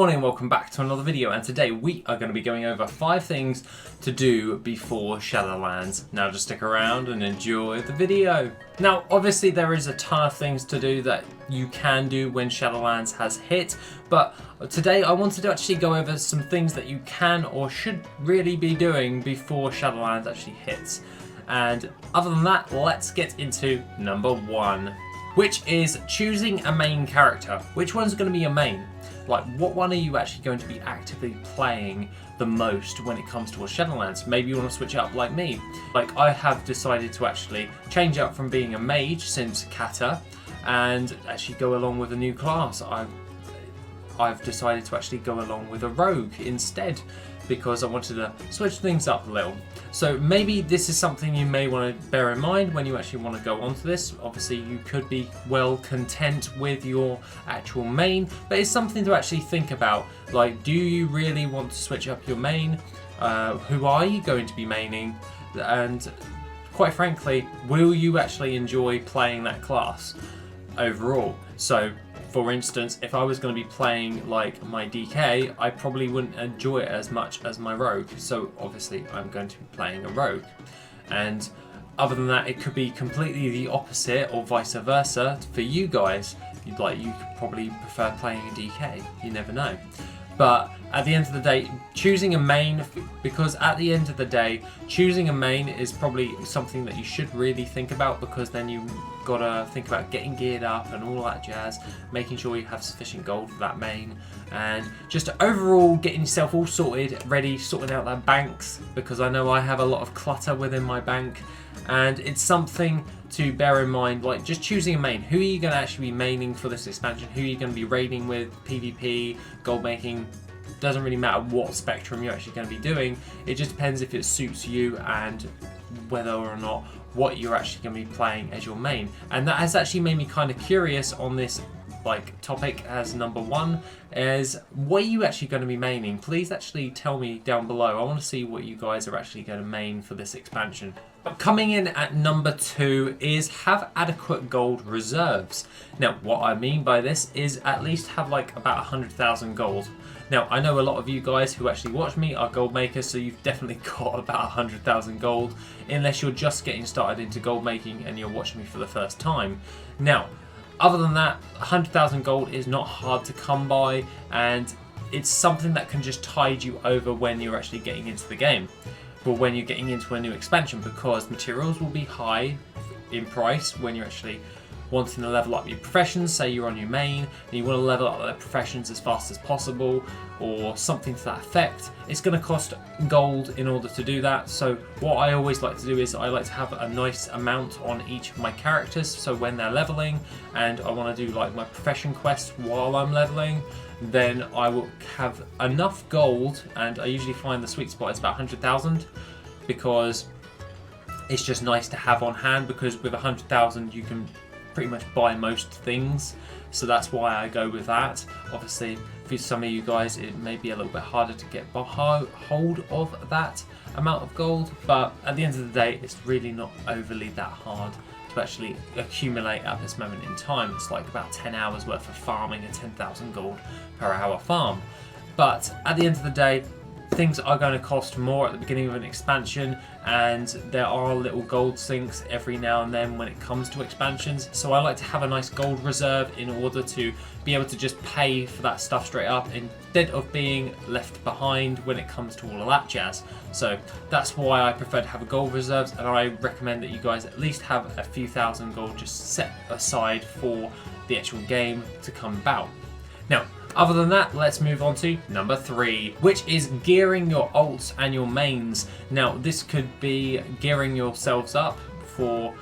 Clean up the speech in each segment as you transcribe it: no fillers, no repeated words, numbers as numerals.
Morning and welcome back to another video, and today we are going to be going over 5 things to do before Shadowlands. Now just stick around and enjoy the video. Now obviously there is a ton of things to do that you can do when Shadowlands has hit, but today I wanted to actually go over some things that you can or should really be doing before Shadowlands actually hits. And other than that, let's get into number 1, which is choosing a main character. Which one's going to be your main? Like, what one are you actually going to be actively playing the most when it comes towards Shadowlands? Maybe you want to switch it up like me. Like, I have decided to actually change up from being a mage since CHAR and actually go along with a new class. I've decided to actually go along with a rogue instead because I wanted to switch things up a little. So maybe this is something you may want to bear in mind when you actually want to go onto this. Obviously you could be well content with your actual main, but it's something to actually think about. Like, do you really want to switch up your main? Who are you going to be maining? And quite frankly, will you actually enjoy playing that class overall? So for instance, if I was going to be playing like my DK, I probably wouldn't enjoy it as much as my rogue. So obviously I'm going to be playing a rogue. And other than that, it could be completely the opposite or vice versa for you guys. You could probably prefer playing a DK. You never know. But at the end of the day, choosing a main, because at the end of the day, choosing a main is probably something that you should really think about, because then you gotta think about getting geared up and all that jazz, making sure you have sufficient gold for that main, and just overall getting yourself all sorted, ready, sorting out that banks, because I know I have a lot of clutter within my bank, and it's something to bear in mind. Like, just choosing a main. Who are you going to actually be maining for this expansion? Who are you going to be raiding with? PvP, gold making? Doesn't really matter what spectrum you're actually going to be doing. It just depends if it suits you and whether or not what you're actually going to be playing as your main. And that has actually made me kind of curious on this topic as number 1 is, what are you actually going to be maining? Please actually tell me down below. I want to see what you guys are actually going to main for this expansion. Coming in at number 2 is have adequate gold reserves. Now what I mean by this is at least have like about 100,000 gold. Now I know a lot of you guys who actually watch me are gold makers, so you've definitely got about 100,000 gold, unless you're just getting started into gold making and you're watching me for the first time. Now other than that, 100,000 gold is not hard to come by, and it's something that can just tide you over when you're actually getting into the game. But when you're getting into a new expansion, because materials will be high in price when you're actually wanting to level up your professions. Say you're on your main and you want to level up their professions as fast as possible, or something to that effect. It's going to cost gold in order to do that. So what I always like to do is I like to have a nice amount on each of my characters, so when they're leveling and I want to do like my profession quest while I'm leveling, then I will have enough gold, and I usually find the sweet spot is about 100,000, because it's just nice to have on hand, because with 100,000 you can pretty much buy most things. So that's why I go with that. Obviously for some of you guys it may be a little bit harder to get hold of that amount of gold, but at the end of the day it's really not overly that hard to actually accumulate at this moment in time. It's like about 10 hours worth of farming and 10,000 gold per hour farm. But at the end of the day, things are going to cost more at the beginning of an expansion, and there are little gold sinks every now and then when it comes to expansions. So I like to have a nice gold reserve in order to be able to just pay for that stuff straight up, instead of being left behind when it comes to all of that jazz. So that's why I prefer to have a gold reserves, and I recommend that you guys at least have a few thousand gold just set aside for the actual game to come about. Now, other than that, let's move on to number 3, which is gearing your ults and your mains. Now, this could be gearing yourselves up for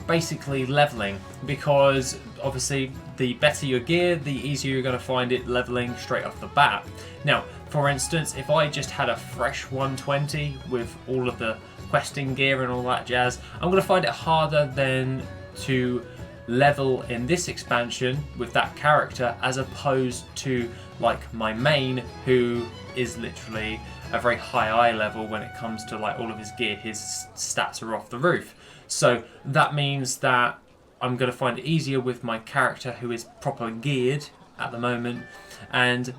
basically leveling, because obviously the better your gear, the easier you're going to find it leveling straight off the bat. Now, for instance, if I just had a fresh 120 with all of the questing gear and all that jazz, I'm going to find it harder than to level in this expansion with that character, as opposed to like my main, who is literally a very high eye level when it comes to like all of his gear. His stats are off the roof. So that means that I'm going to find it easier with my character who is proper geared at the moment, and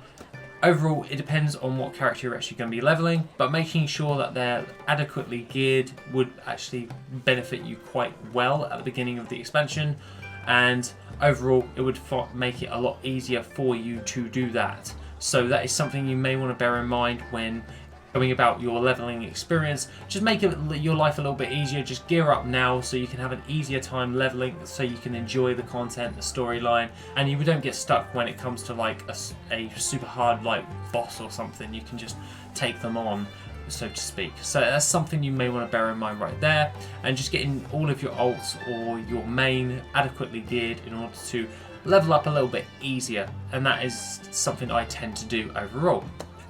overall, it depends on what character you're actually going to be leveling, but making sure that they're adequately geared would actually benefit you quite well at the beginning of the expansion, and overall it would make it a lot easier for you to do that. So that is something you may want to bear in mind when going about your leveling experience. Just make your life a little bit easier. Just gear up now so you can have an easier time leveling, so you can enjoy the content, the storyline, and you don't get stuck when it comes to like a super hard like boss or something. You can just take them on, so to speak. So that's something you may want to bear in mind right there, and just getting all of your ults or your main adequately geared in order to level up a little bit easier, and that is something I tend to do overall.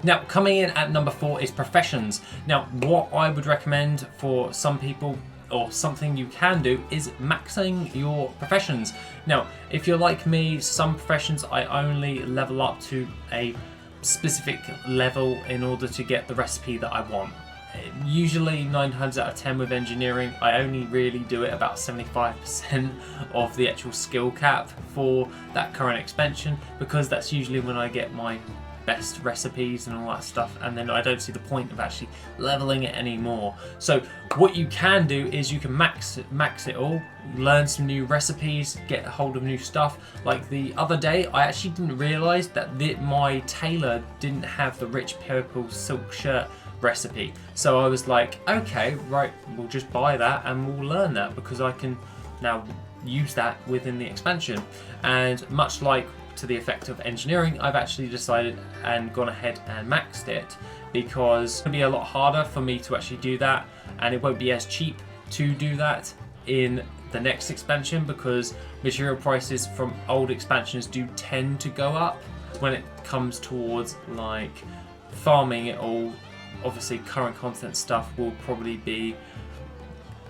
Now, coming in at number 4 is professions. Now, what I would recommend for some people, or something you can do, is maxing your professions. Now, if you're like me, some professions I only level up to a specific level in order to get the recipe that I want. Usually 9 times out of 10 with engineering, I only really do it about 75% of the actual skill cap for that current expansion, because that's usually when I get my best recipes and all that stuff, and then I don't see the point of actually leveling it anymore. So what you can do is you can max it all, learn some new recipes, get a hold of new stuff. Like the other day, I actually didn't realise that my tailor didn't have the rich purple silk shirt recipe. So I was like, okay, right, we'll just buy that and we'll learn that, because I can now use that within the expansion. And much like to the effect of engineering, I've actually decided and gone ahead and maxed it, because it's going to be a lot harder for me to actually do that, and it won't be as cheap to do that in the next expansion, because material prices from old expansions do tend to go up when it comes towards like farming it all. Obviously current content stuff will probably be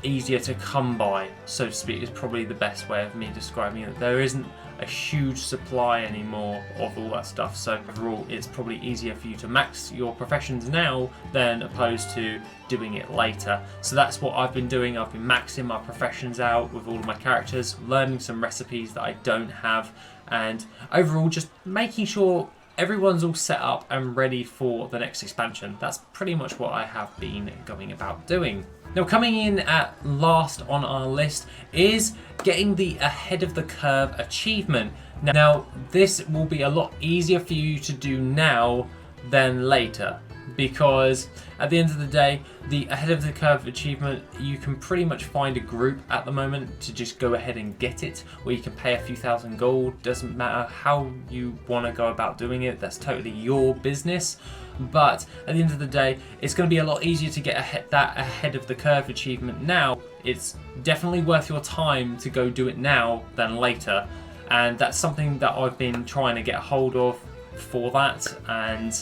easier to come by, so to speak, is probably the best way of me describing it. There isn't a huge supply anymore of all that stuff, so overall it's probably easier for you to max your professions now than opposed to doing it later. So that's what I've been doing. I've been maxing my professions out with all of my characters, learning some recipes that I don't have, and overall just making sure everyone's all set up and ready for the next expansion. That's pretty much what I have been going about doing. Now, coming in at last on our list is getting the ahead of the curve achievement. Now, this will be a lot easier for you to do now than later, because at the end of the day, the ahead of the curve achievement, you can pretty much find a group at the moment to just go ahead and get it, where you can pay a few thousand gold. Doesn't matter how you want to go about doing it, that's totally your business. But at the end of the day, it's going to be a lot easier to get that ahead of the curve achievement now. It's definitely worth your time to go do it now than later, and that's something that I've been trying to get a hold of for that, and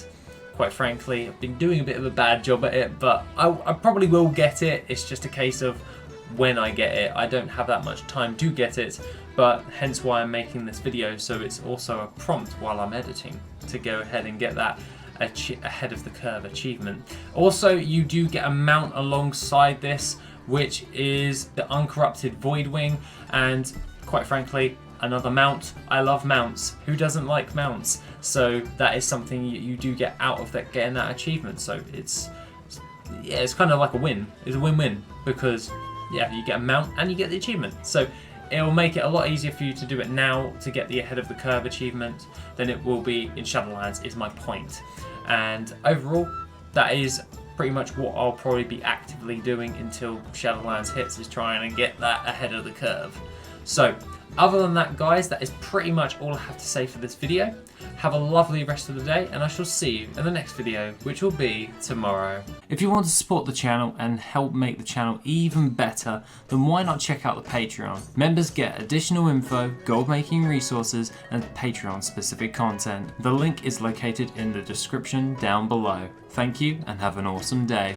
quite frankly, I've been doing a bit of a bad job at it, but I probably will get it. It's just a case of when I get it. I don't have that much time to get it, but hence why I'm making this video, so it's also a prompt while I'm editing to go ahead and get that ahead of the curve achievement. Also, you do get a mount alongside this, which is the Uncorrupted Voidwing, and quite frankly, another mount. I love mounts. Who doesn't like mounts? So that is something you do get out of that, getting that achievement. So it's kind of like a win. It's a win-win, because yeah, you get a mount and you get the achievement. So it will make it a lot easier for you to do it now to get the ahead of the curve achievement than it will be in Shadowlands, is my point. And overall, that is pretty much what I'll probably be actively doing until Shadowlands hits, is trying to get that ahead of the curve. So other than that, guys, that is pretty much all I have to say for this video. Have a lovely rest of the day, and I shall see you in the next video, which will be tomorrow. If you want to support the channel and help make the channel even better, then why not check out the Patreon? Members get additional info, gold making resources, and Patreon specific content. The link is located in the description down below. Thank you and have an awesome day.